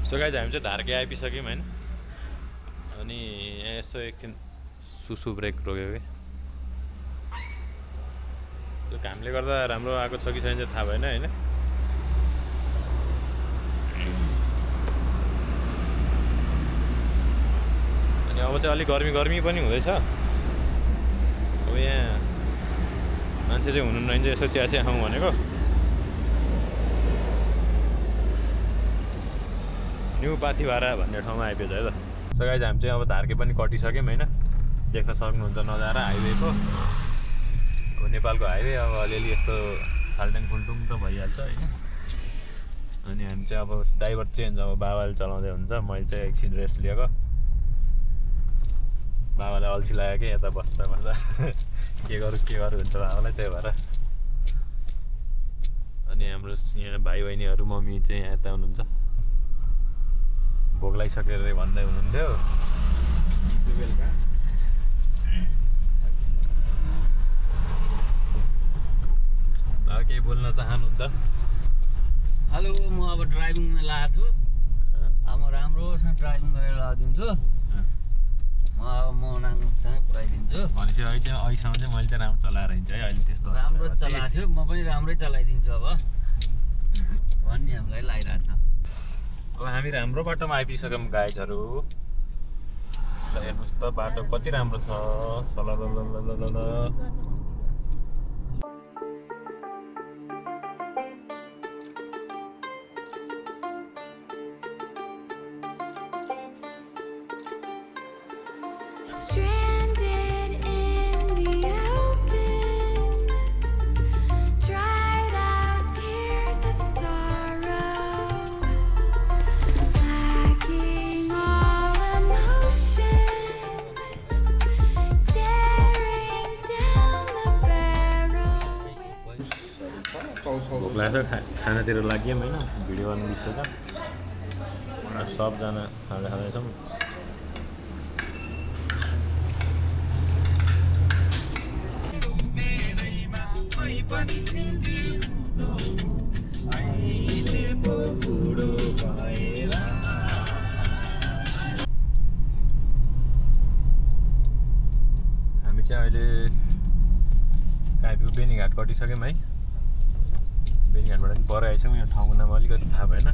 So guys हामी चाहिँ धारकै आइपुगिसक्यौँ होइन अनि यहाँ यसो एकछिन सुसु ब्रेक रोक्यो कि त्यो घामले गर्दा राम्रो आएको छ कि छैन चाहिँ थाहा भएन होइन अनि अब चाहिँ अलिक गर्मी पनि हुँदैछ अब यहाँ मान्छे चाहिँ हुनुहुन्न भने चाहिँ यसो चिया खाउँ भनेको न्यू पाथिभारा भन्ने ठाउँमा आइपुग्छ है त सो गाइज हामी चाहिँ अब धारकै पनि कटिसक्यौँ होइन देख्न सक्नुहुन्छ नजारा हाइवेको अब नेपालको हाइवे अब अलिअलि यस्तो फाल्टुङ फुल्टुङ त भइहाल्छ होइन अनि हामी चाहिँ अब ड्राइभर चेन्ज अब बाबाले चलाउँदै हुन्छ मैले चाहिँ एकछिन रेस्ट लिएको बाबालाई अल्छी लाग्यो कि यता बस्दा के गरौँ हुन्छ बाबालाई त्यही भएर अनि हाम्रो यहाँ भाइ बहिनीहरू मम्मी चाहिँ यहाँ यता हुनुहुन्छ भोक लागिसकेर भन्दै हुनुहुन्थ्यो बेलुका केही बोल्न चाहनुहुन्छ हेलो म अब ड्राइभिङमा लागेको छु अब राम्रोसँग ड्राइभिङ गरेर लगाइदिन्छु म अब मोनाङ चाहिँ पुऱ्याइदिन्छु भनेपछि अहिलेसम्म चाहिँ मैले चाहिँ राम्रो चलाएर हिँड्छु है अहिले त्यस्तो राम्रो चलाएको थियो म पनि राम्रै चलाइदिन्छु अब भन्ने हामीलाई लागिरहेको छ अब हामी राम्रो बाटोमा आइपुगिसक्यौँ गाइजहरू ल हेर्नुहोस् त बाटो कति राम्रो छ भोक लाग्छ खानातिर लाग्यौँ होइन भिडियो गर्नु बिर्सेछ सबजना खाँदैछौँ हामी चाहिँ अहिले आइपुग्यो बेनीघाट कटिसक्यौँ है बेनीघाटबाट पनि पर आइसक्यौँ यो ठाउँको नाम अलिकति थाहा भएन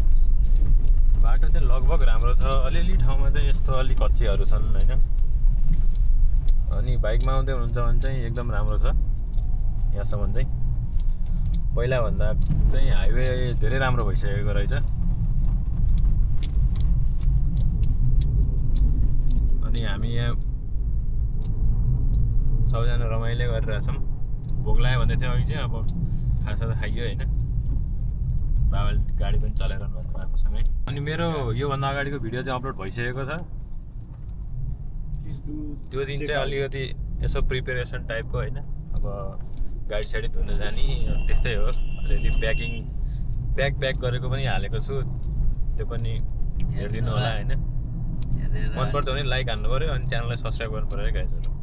बाटो चाहिँ लगभग राम्रो छ अलिअलि ठाउँमा चाहिँ यस्तो अलिक कच्चीहरू छन् होइन अनि बाइकमा आउँदै हुनुहुन्छ भने चाहिँ एकदम राम्रो छ यहाँसम्म चाहिँ पहिलाभन्दा चाहिँ हाइवे धेरै राम्रो भइसकेको रहेछ अनि हामी यहाँ सबैजना रमाइलो गरिरहेछौँ भोक लाग्यो भन्दै थियो अघि चाहिँ अब खासा त खाइयो होइन बाबाले गाडी पनि चलाइरहनु भएको छ आफूसँगै अनि मेरो योभन्दा अगाडिको भिडियो चाहिँ अपलोड भइसकेको छ त्यो दिन चाहिँ अलिकति यसो प्रिपेरेसन टाइपको होइन अब गाडी साडी धुन जाने त्यस्तै हो अलिअलि प्याक गरेको पनि हालेको छु त्यो पनि हेरिदिनु होला होइन मनपर्छ भने लाइक हान्नु पऱ्यो अनि च्यानललाई सब्सक्राइब गर्नु पऱ्यो है गाइजहरू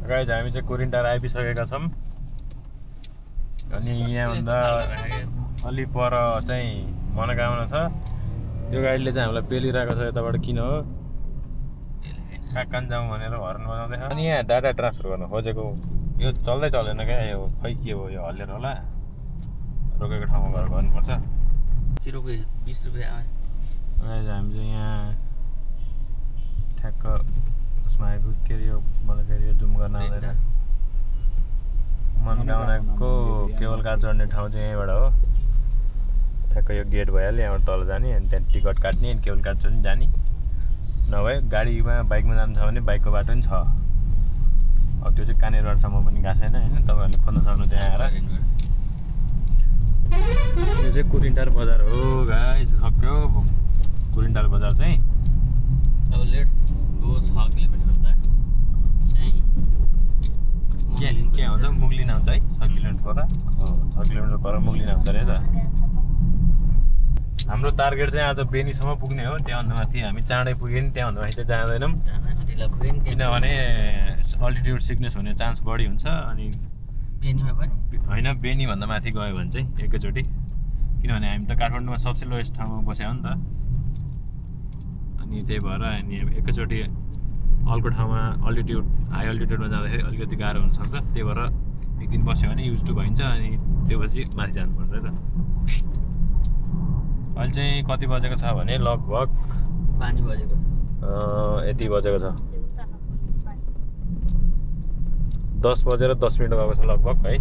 गाइज हामी चाहिँ कुरिन्टार आइपुगिसकेका छौँ अनि यहाँभन्दा अलि पर चाहिँ मनोकामना छ यो गाडीले चाहिँ हामीलाई पेलिरहेको छ यताबाट किन हो कान जाउँ भनेर हर्न बजाउँदैछ अनि यहाँ डाटा ट्रान्सफर गर्न खोजेको यो चल्दै चलेन क्या यो खै के हो यो हल्लेर होला रोकेको ठाउँमा गएर गर्नुपर्छ 20 रुपियाँ हामी चाहिँ यहाँ ठ्याक्क उसमा आइपुग्यो के अरे यो मलाई फेरि यो जुम गर्न आउँदैन मनोकामनाको केवल कार चढ्ने ठाउँ चाहिँ यहीँबाट हो ठ्याक्क यो गेट भइहाल्यो यहाँबाट तल जाने अनि त्यहाँ टिकट काट्ने अनि केवल कार चढ्ने जाने नभए गाडीमा बाइकमा जानु छ भने बाइकको बाटो पनि छ अब त्यो चाहिँ कानेरबाटसम्म पनि गएको छैन होइन तपाईँहरूले खोज्न सक्नु त्यहाँ आएर यो चाहिँ कुरिन्टार बजार हो गाइस सक्यो कुरिन्टार बजार चाहिँ अब लेट्स गो 6 किलोमिटर के हुन्छ मुगलिन आउँछ है 6 किलोमिटर पर 6 किलोमिटर पर मुगलिन आउँछ अरे त हाम्रो टार्गेट चाहिँ आज बेनीसम्म पुग्ने हो त्यहाँभन्दा माथि हामी चाँडै पुग्यो नि त्यहाँभन्दा माथि चाहिँ जाँदैनौँ किनभने अल्टिट्युड सिकनेस हुने चान्स बढी हुन्छ अनि बेनीमा पनि होइन बेनीभन्दा माथि गयो भने चाहिँ एकैचोटि किनभने हामी त काठमाडौँमा सबसे लोएस्ट ठाउँमा बस्यो नि त अनि त्यही भएर अनि एकैचोटि अर्को ठाउँमा हाई अल्टिट्युडमा जाँदाखेरि अलिकति गाह्रो हुनसक्छ त्यही भएर एक दिन बस्यो भने युज टु भइन्छ अनि त्योपछि माथि जानुपर्छ है त अहिले चाहिँ कति बजेको छ भने लगभग 5 बजेको छ यति बजेको छ 10 बजेर 10 मिनट गएको छ लगभग है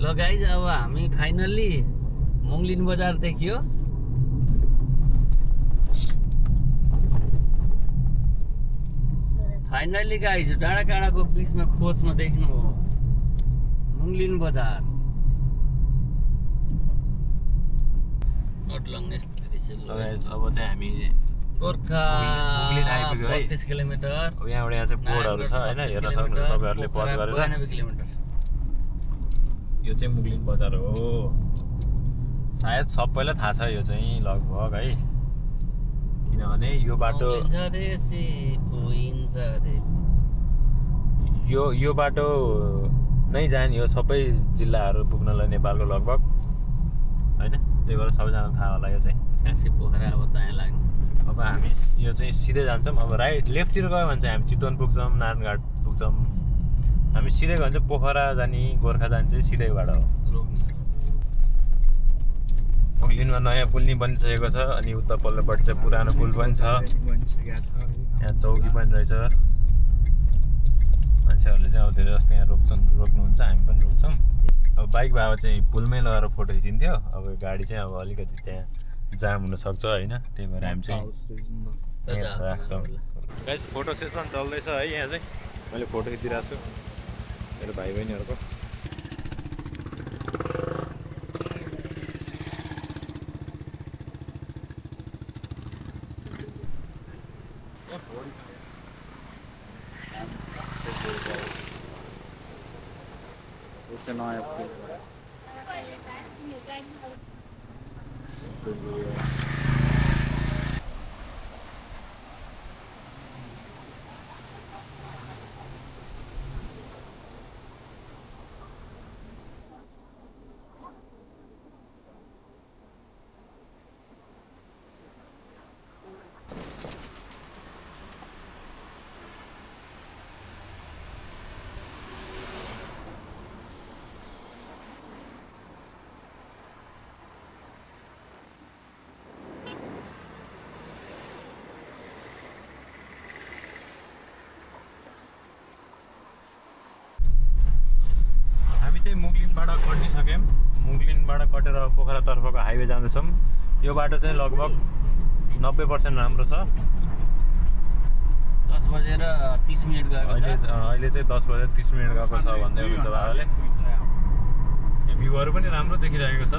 ल गाइज अब हामी फाइनल्ली मुङलिन बजार देखियो फाइनल्ली गाइज डाँडा काँडाको बिचमा खोजमा देख्नु हो मुङलिन बजार अब चाहिँ हामी गोर्खा मुङलिन आइपुग्यो है 32 किलोमिटर यहाँबाट यहाँ चाहिँ बोर्डहरू छ होइन हेर्न सक्नुहुन्छ तपाईँहरूले पज गरेर 92 किलोमिटर यो चाहिँ मुङलिन बजार हो सायद सबैलाई थाहा छ यो चाहिँ लगभग है किनभने यो बाटो यो बाटो नै जाने हो सबै जिल्लाहरू पुग्नलाई नेपालको लगभग होइन त्यही भएर सबैजना थाहा होला यो चाहिँ काशी पोखरा अब दायाँ लाग्ने अब हामी यो चाहिँ सिधै जान्छौँ अब राइट लेफ्टतिर गयो भने चाहिँ हामी चितवन पुग्छौँ नारायणघाट पुग्छौँ हामी सिधै गयो भने चाहिँ पोखरा जाने गोर्खा जाने चाहिँ सिधै बाटो हो मुङलिनमा नयाँ पुल नि बनिसकेको छ अनि उता पल्लोपट्टि चाहिँ पुरानो पुल पनि छ यहाँ चौकी पनि रहेछ मान्छेहरूले चाहिँ अब धेरै जस्तो यहाँ रोक्नुहुन्छ हामी पनि रोक्छौँ अब बाइक भए चाहिँ पुलमै लगाएर फोटो खिचिन्थ्यो अब गाडी चाहिँ अब अलिकति त्यहाँ जाम हुनसक्छ होइन त्यही भएर हामी चाहिँ राख्छौँ गाइस फोटो सेसन चल्दैछ है यहाँ चाहिँ मैले फोटो खिचिरहेको छु मेरो भाइ बहिनीहरूको चाहिँ मुङलिनबाट कटिसक्यौँ मुङलिनबाट कटेर पोखरातर्फको हाइवे जाँदैछौँ यो बाटो चाहिँ लगभग 90% राम्रो छ 10 बजेर 30 मिनट गएको छ अहिले चाहिँ 10 बजेर 30 मिनट गएको छ भन्दै हुनुहुन्छ बाबाले भ्यूहरू पनि राम्रो देखिरहेको छ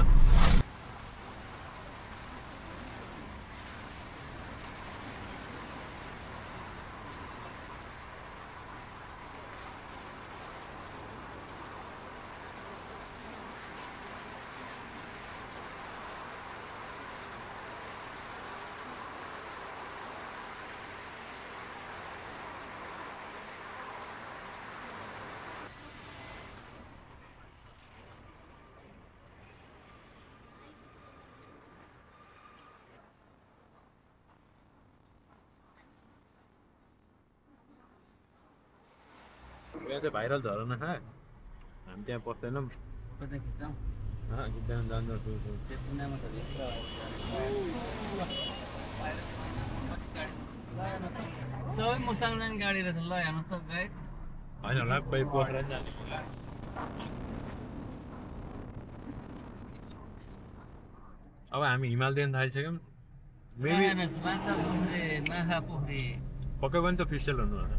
यहाँ चाहिँ भाइरल झरना खा हामी त्यहाँ पस्दैनौँ खिच्दैन जान्छ सबै मुस्ताङ जाने गाडी रहेछ ल हेर्नुहोस् त गाइड होइन होला कोही पोखरा जाने अब हामी हिमालयन थालिसक्यौँ पक्कै पनि त फिस्टेल हुनु होला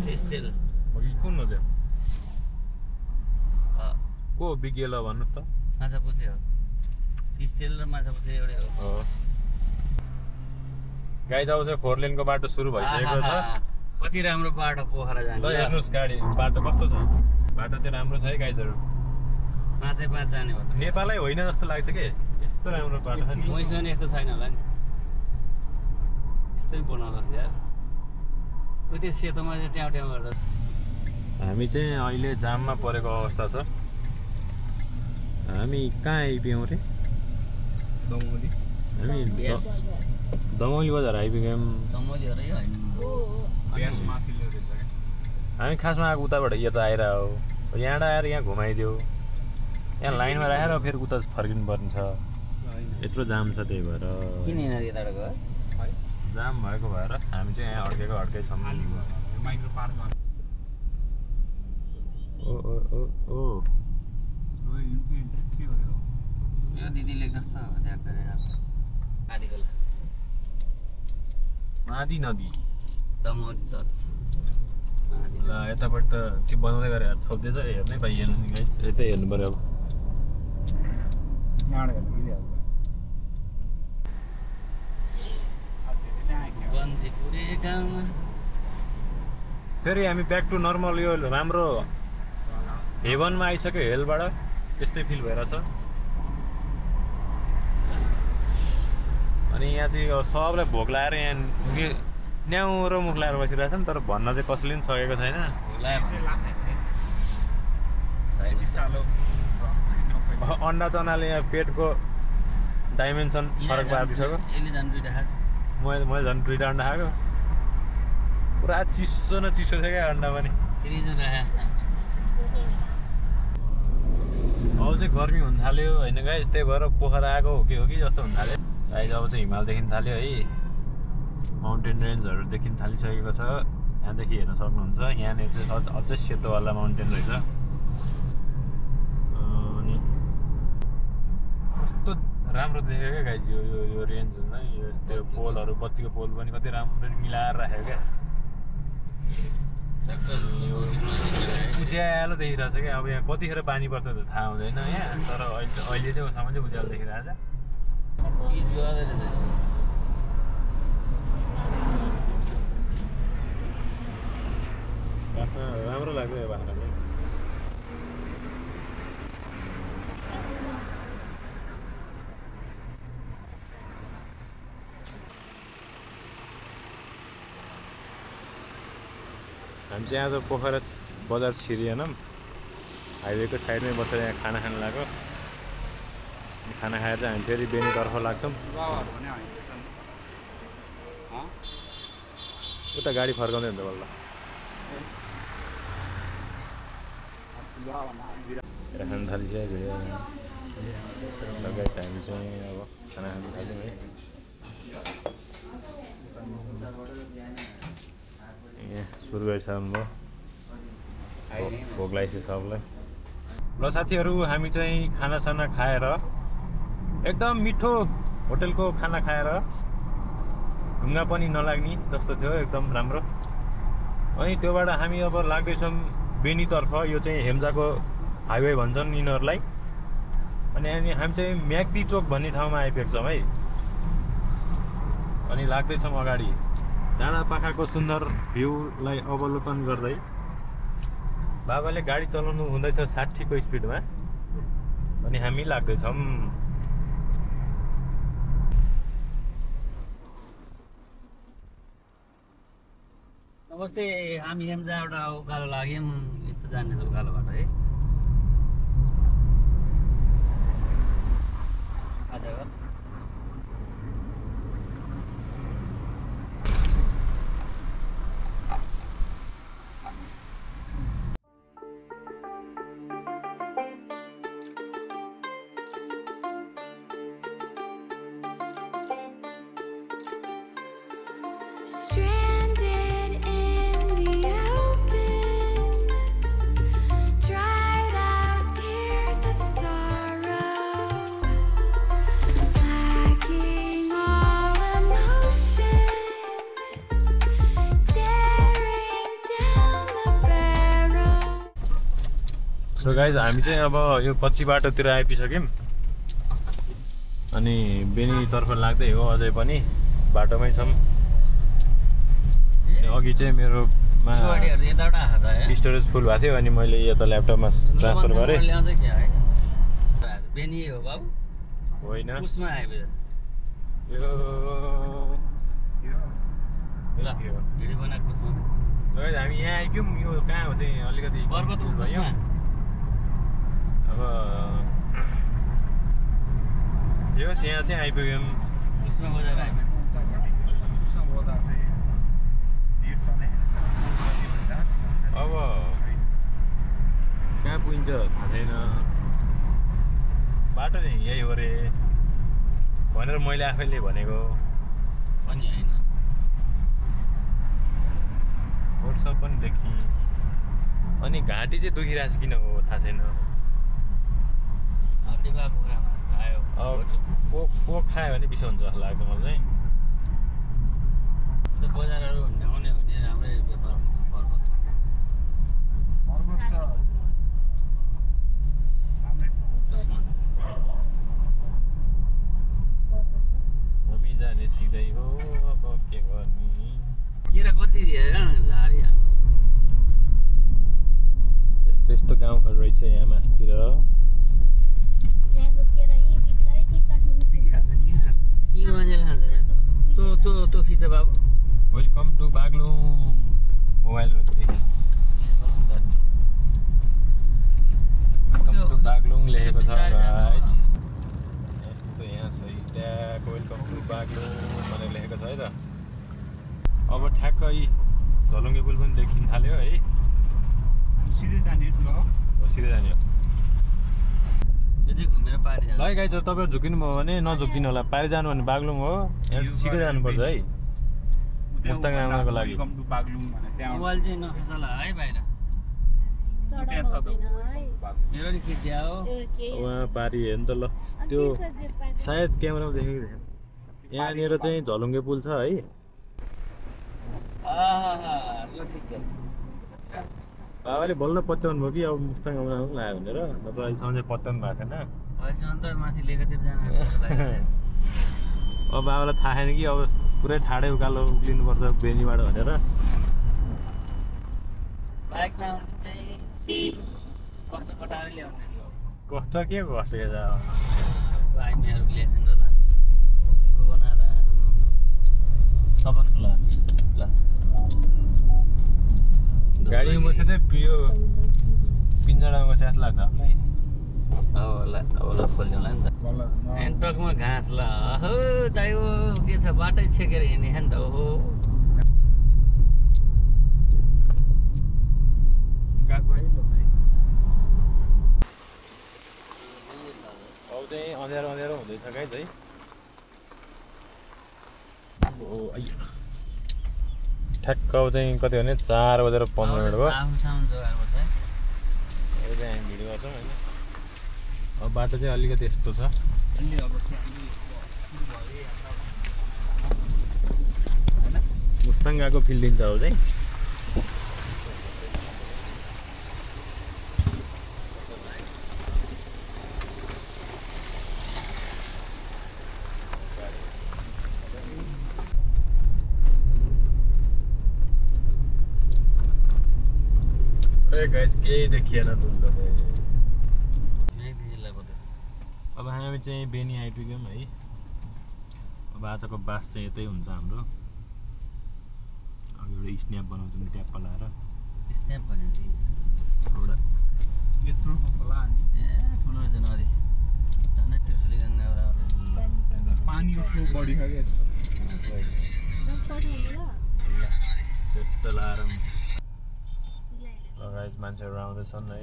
फिस्टेल कुन हो त्यो को बिग्रेल भन्नु त माछा पुछे हो फिस्टेल र माछा पुछे एउटै हो गाइस अब चाहिँ 4 लेनको बाटो सुरु भइसकेको छ कति राम्रो बाटो पोखरा जाने ल हेर्नुस् गाडी बाटो कस्तो छ बाटो चाहिँ राम्रो छ है गाइसहरु पाँचै पाँच जाने हो त नेपालै होइन जस्तो लाग्छ के यस्तो राम्रो बाटो छ नि मैसँग नि यस्तो छैन होला नि यस्तै बनाउँदा यार त्यो सेतोमा चाहिँ ट्याउ ट्याउ गर्दा हामी चाहिँ अहिले जाममा परेको अवस्था छ। हामी कहाँ आइपुग्यौँ रे? दमौली। हामी दमौली बजार आइपुग्यौँ। हामी खासमा आएको उताबाट यता आइरह्यो हो। यहाँबाट आएर यहाँ घुमाइदियो, यहाँ लाइनमा राखेर फेरि उता फर्किनु पर्ने छ। यत्रो जाम छ, त्यही भएर किन यताबाट गयो? जाम भएको भएर हामी चाहिँ यहाँ अड्कै छौँ। ओ यो दिदीले कस्तो त्याग गरेर आदि खोला मादी नदी दमौली चर्च। ल यतापट्टि त त्यो बनाउँदै गरेर छोप्दैछ, हेर्नै पाइएन नि गाइस। यतै हेर्नु पर्यो अब। बन्दीपुरे गाउँमा फेरि हामी ब्याक टु नर्मल यो राम्रो हेभनमा आइसक्यो। हेलबाट त्यस्तै फिल भइरहेछ। अनि यहाँ चाहिँ सबलाई भोक लगाएर यहाँ न्याउरो मुख लगाएर बसिरहेछ नि, तर भन्न चाहिँ कसैले पनि सकेको छैन। अन्डा चनाले यहाँ पेटको डाइमेन्सन फरक पारिदिइसक्यो। मैले झन् 2टा अन्डा खाएको। पुरा चिसो न चिसो छ क्या अन्डा पनि। अब चाहिँ गर्मी हुन थाल्यो होइन गाइस, त्यही भएर पोखरा आएको हो कि जस्तो हुन थाल्यो गाइस। अब चाहिँ हिमाल देखिन थाल्यो है, माउन्टेन रेन्जहरू देखिन थालिसकेको छ। यहाँदेखि हेर्न सक्नुहुन्छ। यहाँनिर चाहिँ अझै सेतोवाला माउन्टेन रहेछ। अनि कस्तो राम्रो देख्यो क्या गाइस यो रेन्ज हुन्छ नि। यो त्यो पोलहरू, बत्तीको पोल पनि कति राम्ररी मिलाएर राखेको क्या। उज्यालो देखिरहेछ क्या। अब यहाँ कतिखेर पानी पर्छ त थाहा हुँदैन यहाँ, तर अहिले चाहिँ उसमा चाहिँ उज्यालो देखिरहेछ। राम्रो लाग्यो यो बाख्रा चाहिँ। हामी चाहिँ आज पोखरा बजार छिरिएनौँ, हाइवेको साइडमै बसेर यहाँ खाना खान लाग्यो। खाना खाएर चाहिँ हामी फेरि बेनीतर्फ लाग्छौँ। उता गाडी फर्काउँदै हुन्छ बल्ल। खान थालिसक्यो लगाइछ। हामी चाहिँ अब खाना खान थाल्यौँ है। सुरु गरिसक्नुभयो, भोक लागेपछि सबलाई। ल साथीहरू, हामी चाहिँ खानासाना खाएर एकदम मिठो होटेलको खाना खाएर ढुङ्गा पनि नलाग्ने जस्तो थियो, एकदम राम्रो। अनि त्योबाट हामी अब लाग्दैछौँ बेनीतर्फ। यो चाहिँ हेम्जाको हाइवे भन्छन् यिनीहरूलाई। अनि हामी चाहिँ म्याग्दी चोक भन्ने ठाउँमा आइपुगेको छौँ है। अनि लाग्दैछौँ अगाडि डाँडापाखाको सुन्दर भ्यूलाई अवलोकन गर्दै। बाबाले गाडी चलाउनु हुँदैछ 60 को स्पिडमा, अनि हामी लाग्दैछौँ। नमस्ते, हामी हेम्जाबाट उकालो लाग्यौँ। यस्तो जाने उकालोबाट है। सो गाइज, हामी चाहिँ अब यो कच्ची बाटोतिर आइपुगिसक्यौँ। अनि बेनीतर्फ लाग्दै हो, अझै पनि बाटोमै छौँ। अघि चाहिँ मेरोमा स्टोरेज फुल भएको थियो, अनि मैले यता ल्यापटपमा ट्रान्सफर गरेँ। बेनी हो बाबु? होइन, उसमा आइपुग्यो यो भिडियो बनाएको उसमा गाइस हामी यहाँ आइपुग्यौँ यो कहाँ हो चाहिँ अलिकति बर्गत उपसमा अब यो यहाँ चाहिँ आइपुग्यौँ उसमा बजार आइपुग्यौँ अब कहाँ पुगिन्छ थाहा छैन बाटो चाहिँ यही हो रे भनेर मैले आफैले भनेको पनि होइन व्हाट्सएप पनि देखेँ अनि घाँटी चाहिँ दुखिरहेको छ किन हो थाहा छैन डिब्बा कुखुरा मासु खायो अब पोक खायो भने बिसो हुन्छ जस्तो लाग्छ मलाई चाहिँ त्यो बजारहरू ल्याउने भने राम्रै व्यापार हुन्छ हामी जाने सिधै हो अब के गर्ने केरा कति हेर न झारिया यस्तो यस्तो गाउँहरू रहेछ यहाँ मासतिर के मान्छेले खान्छ त्यो खिच बाबु welcome to Baglung mobile welcome to Baglung लेखेको छ गाइस यस्तो यहाँ छ ट्याग वेलकम टु बागलुङ भनेर लेखेको छ है त अब ठ्याक्कै झलुङ्गे पुल पनि देखिन थाल्यो है सिधै जाने हो सिधै जाने हो यो चाहिँ घुमेर पारि जान्छ ल गाइस तपाईहरु झुकिनु भयो भने नझुकिनु होला पारि जानु भने बागलुङ हो यहाँ सिधै जानुपर्छ है मुस्ताङ आउनको लागि वेलकम टु बागलुङ भने त्यहाँ मोबाइल चाहिँ नखेसला है बाहिर त्यहाँ छ त मेरो नि खिच्या हो वहाँ पारि हेर्नु त ल त्यो सायद क्यामेरामा देखेको थिएँ यहाँनिर चाहिँ झलुङ्गे पुल छ है आहा ल ठिक छ बाबाले बल्ल पत्याउनु भयो कि अब मुस्ताङ आउनु लाग्यो भनेर नत्र अहिलेसम्म चाहिँ पत्याउनु भएको थिएन अहिलेसम्म त माथि लेकतिर जान अब बाबालाई थाहा छैन कि अब पुरै ठाडै उकालो उक्लिनुपर्छ बेनीबाट भनेर बाइकमा आउने चाहिँ कस्तो कटाएर ल्याउने थियो कष्ट के कष्ट के छ आइमीहरू ल्याएको नि त के बनाएर तपाईँको ल गाडीमा बसेर चाहिँ यो पिन्जडामा बसेर जस्तो लाग्छ हामीलाई अब खोल्नुला नि त एन्टकमा घाँस ल हो दाइ हो के छ बाटै छेकेर हिँड्ने नि त ओहो अब चाहिँ अँध्यारो अँध्यारो हुँदैछ गाइस है ठ्याक्क अब चाहिँ कति भने 4:15 भयो सामान जोगाएर बस्छ है अब चाहिँ हामी भिडियो गर्छौँ होइन अब बाटो चाहिँ अलिकति यस्तो छ अलि अब मुस्ताङ गएको फिल दिन्छ अब चाहिँ गाइस केही देखिएन धुन्धले अब हामी चाहिँ बेनी आइपुग्यौँ है अब आजको बास चाहिँ यतै हुन्छ हाम्रो अब एउटा स्न्याप बनाउँछौँ नि ट्याप्प लाएर स्न्याप भनेपछि एउटा यत्रो होला नि ए ठुलो रहेछ नदी झन्डै त्रिशुली गङ्गा पानीको फ्लो बढी छ क्या चेत्त लाएर गाइस मान्छेहरू आउँदैछन् है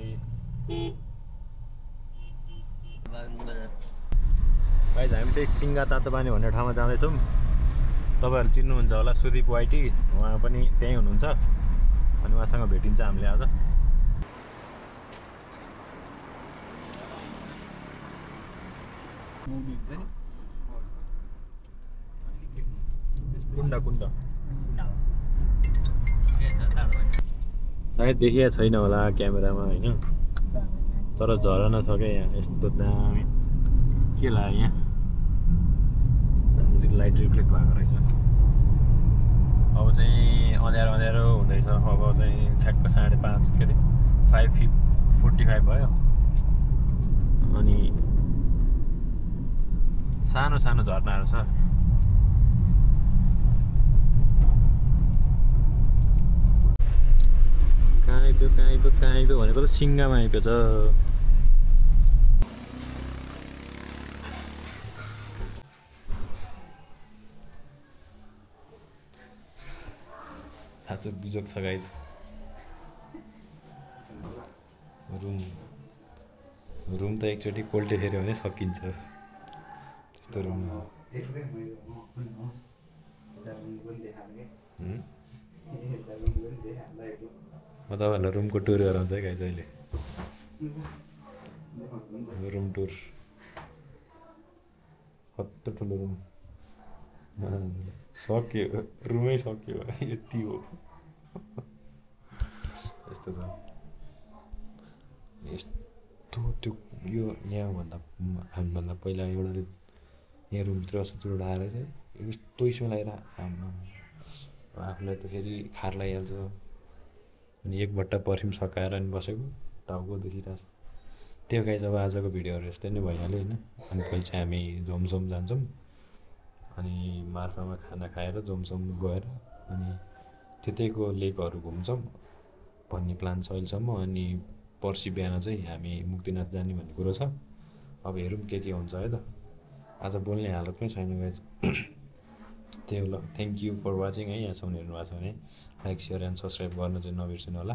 गाइस हामी चाहिँ सिङ्गा तातोपानी भन्ने ठाउँमा जाँदैछौँ तपाईँहरू चिन्नुहुन्छ होला सुदीप वाइटी उहाँ पनि त्यहीँ हुनुहुन्छ अनि उहाँसँग भेटिन्छ हामीले आज कुण्ड कुण्ड सायद देखिएको छैन होला क्यामेरामा होइन तर झरना छ क्या यहाँ यस्तो दामी के लाग्यो यहाँ लाइट रिफ्लेक्ट भएको रहेछ अब चाहिँ अँध्यारो अँध्यारो हुँदैछ अब चाहिँ ठ्याक्क 5:30 के अरे 5:45 भयो अनि सानो सानो झरनाहरू छ कहाँ आइप्यो भनेको त सिङ्गामा आइप्यो त। आज बिजोग छ गाइज। रुम त एकचोटि कोल्टे फेऱ्यो भने सकिन्छ त्यस्तो रुम हो। म तपाईँहरूलाई रुमको टुर गराउँछु है गाइज अहिले। रुम टुर कत्रो ठुलो रुम सक्यो, रुमै सक्यो यति हो। यस्तो छ यस्तो त्यो यो यहाँभन्दा हामीभन्दा पहिला एउटा यहाँ रुमभित्र सुचुरोट आएर चाहिँ यस्तो स्मेल आएर आफूलाई त फेरि खार लागिहाल्छ। अनि एक बट्टा पर्फ्युम सकाएर अनि बसेको टाउको दुखिरहेको छ। त्यो गाइज अब आजको भिडियोहरू यस्तै नै भइहाल्यो होइन। अनि पहिले चाहिँ हामी जोमसोम जान्छौँ, अनि मार्फामा खाना खाएर जोमसोम गएर अनि त्यतैको लेकहरू घुम्छौँ भन्ने प्लान छ अहिलेसम्म। अनि पर्सि बिहान चाहिँ हामी मुक्तिनाथ जाने भन्ने कुरो छ। अब हेरौँ के हुन्छ है त। आज बोल्ने हालतमै छैन गाइज। त्यही हो ल। थ्याङ्क यू फर वाचिङ है। यहाँसम्म हेर्नु भएको छ भने लाइक सेयर एन्ड सब्सक्राइब गर्न चाहिँ नबिर्सिनु होला।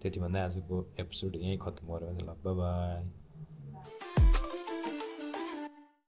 त्यति भन्दै आजको एपिसोड यहीँ खत्म गऱ्यो ल, बाई बाई।